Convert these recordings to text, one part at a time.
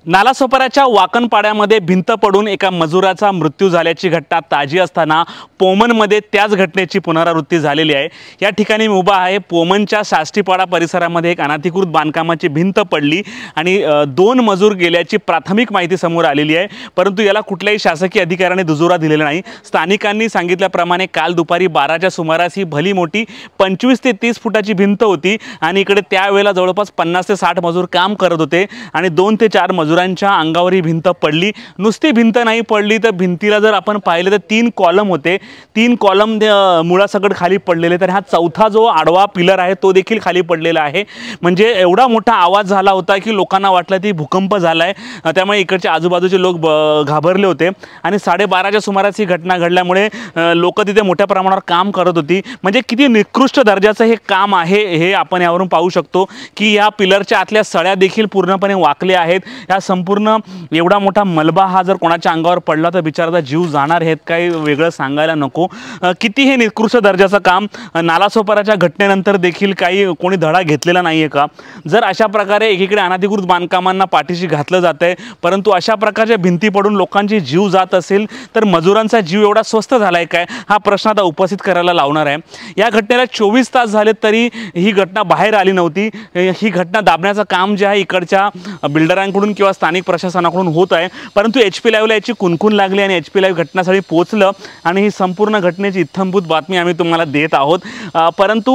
नालासोपाऱ्याच्या वाकणपाड्यामध्ये भिंत पडून एका मजुराचा मृत्यू झाल्याची घटना ताजी असताना पोमनमध्ये त्याच घटनेची पुनरावृत्ती झालेली आहे। या ठिकाणी मी उभा आहे। पोमनच्या शास्त्रीपाडा परिसरामध्ये एक अनधिकृत बांधकामाची भिंत पडली आणि 2 मजूर गेल्याची प्राथमिक माहिती समोर आलेली आहे, परंतु याला कुठल्याही शासकीय अधिकाऱ्याने दुजोरा दिलेला नाही। स्थानिकांनी सांगितल्याप्रमाणे काल दुपारी 12च्या सुमारास ही भली मोठी 25 ते 30 फुटाची भिंत होती आणि इकडे त्यावेळेला जवळपास 50 ते 60 मजूर काम करत होते आणि 2 ते 4 मजुरांच्या अंगावर ही भिंत पडली। नुसती भिंत नाही पडली तर भिंतीला जर आपण पाहिले तर 3 कॉलम होते। 3 कॉलम मुळासकट खाली पडलेले, तर हा चौथा जो आडवा पिलर आहे तो देखील खाली पडलेला आहे। म्हणजे एवढा मोठा आवाज झाला होता की लोकांना वाटलं की भूकंप झालाय, त्यामुळे इकडचे आजूबाजूचे लोक घाबरले होते आणि 12:30च्या सुमारास ही घटना घडल्यामुळे लोक तिथे मोठ्या प्रमाणावर काम करत होती। म्हणजे किती निकृष्ट दर्जाचं हे काम आहे हे आपण यावरून पाहू शकतो की या पिलरच्या आतल्या सळ्या देखील पूर्णपणे वाकल्या आहेत। या संपूर्ण एवढा मोठा मलबा हा जर कोणाच्या अंगावर पडला तर बिचाराचा जीव जाणार आहे, काही वेगळं सांगायला नको। किती हे निकृष्ट दर्जाचं काम। नालासोपाऱ्याच्या घटनेनंतर देखील काही कोणी धडा घेतलेला नाहीये का? जर अशा प्रकारे एकीकडे अनधिकृत बांधकामांना पाठीशी घातलं जातंय, परंतु अशा प्रकारच्या भिंती पडून लोकांची जीव जात असेल तर मजुरांचा जीव एवढा स्वस्त झालाय काय, हा प्रश्न आता उपस्थित करायला लावणार आहे। या घटनेला 24 तास झाले तरी ही घटना बाहेर आली नव्हती। ही घटना दाबण्याचं काम जे आहे इकडच्या बिल्डरांकडून किंवा स्थानिक प्रशासनाकडून होत आहे, परंतु HP लाईव्हला याची कुणकुण लागली आणि HP लाईव्ह घटनास्थळी पोहोचलं आणि ही संपूर्ण घटनेची इत्थंभूत बातमी आम्ही तुम्हाला देत आहोत। परंतु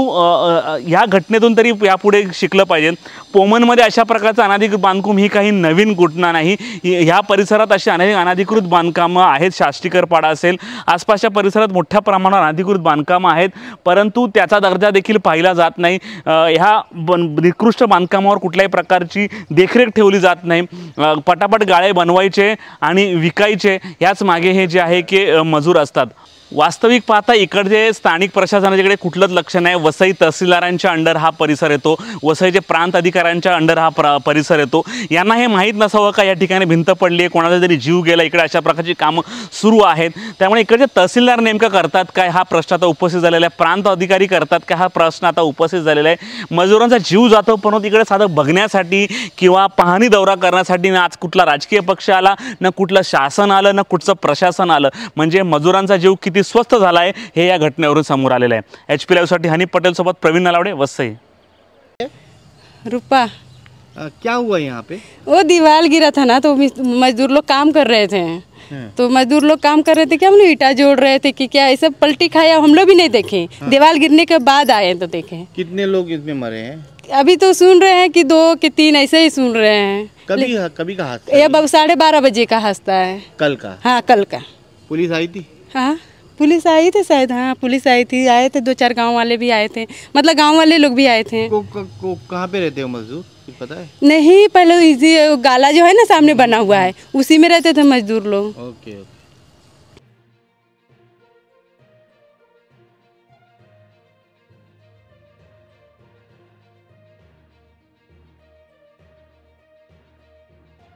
या घटनेतून तरी यापुढे शिकलं पाहिजे। पोमनमध्ये अशा प्रकारचं अनधिकृत बांधकाम ही काही नवीन घटना नाही। ह्या परिसरात अशी अनेक अनधिकृत बांधकामं आहेत। शास्त्रीकरपाडा असेल, आसपासच्या परिसरात मोठ्या प्रमाणावर अनधिकृत बांधकामं आहेत, परंतु त्याचा दर्जा देखील पाहिला जात नाही। ह्या निकृष्ट बांधकामावर कुठल्याही प्रकारची देखरेख ठेवली जात नाही। पटापट गाळे बनवायचे आणि विकायचे, याच मागे हे जे आहे की मजूर असतात। वास्तविक पाहता इकडचे स्थानिक प्रशासनाच्याकडे कुठलंच लक्ष नाही। वसई तहसीलदारांच्या अंडर हा परिसर येतो, वसईचे प्रांत अधिकाऱ्यांच्या अंडर हा परिसर येतो। यांना हे माहीत नसावं का या ठिकाणी भिंत पडली आहे, कोणाचा तरी जीव गेला, इकडे अशा प्रकारची कामं सुरू आहेत। त्यामुळे इकडचे तहसीलदार नेमकं करतात काय हा प्रश्न आता उपस्थित झालेला आहे। प्रांत अधिकारी करतात काय हा प्रश्न आता उपस्थित झालेला आहे। मजुरांचा जीव जातो, परंतु इकडे साधं बघण्यासाठी किंवा पाहणी दौरा करण्यासाठी ना आज कुठला राजकीय पक्ष आला, ना कुठलं शासन आलं, ना कुठचं प्रशासन आलं। म्हणजे मजुरांचा जीव किती स्वस्त झाला आहे हे या घटनेवरून समोर आलेलं आहे। HP लाईव्ह साठी हनीफ पटेल सोबत प्रवीण नलावडे, वसई। रूपा, क्या हुआ यहाँ पे? वो दीवार गिरा था ना, तो मजदूर लोग काम कर रहे थे। तो मजदूर लोग काम कर रहे थे कि हम लोग ईटा जोड़ रहे थे कि क्या, ऐसा पलटी खाया हम लोग भी नहीं देखे। दीवार गिरने के बाद आए तो देखे। कितने लोग इसमें मरे हैं? अभी तो सुन रहे हैं कि 2 कि 3 ऐसे ही सुन रहे हैं। कभी का हादसा? ये 12:30 बजे का हादसा है। कल का? हाँ, कल का। पुलिस आई थी? हाँ, पुलिस आई थी शायद। हाँ, पुलिस आई थी, आए थे 2-4 गांव वाले भी आए थे, मतलब गांव वाले लोग भी आए थे। कहाँ पे रहते हो मजदूर, कुछ पता है? नहीं, पहले इसी गाला जो है ना सामने बना हुआ है, उसी में रहते थे मजदूर लोग। ओके।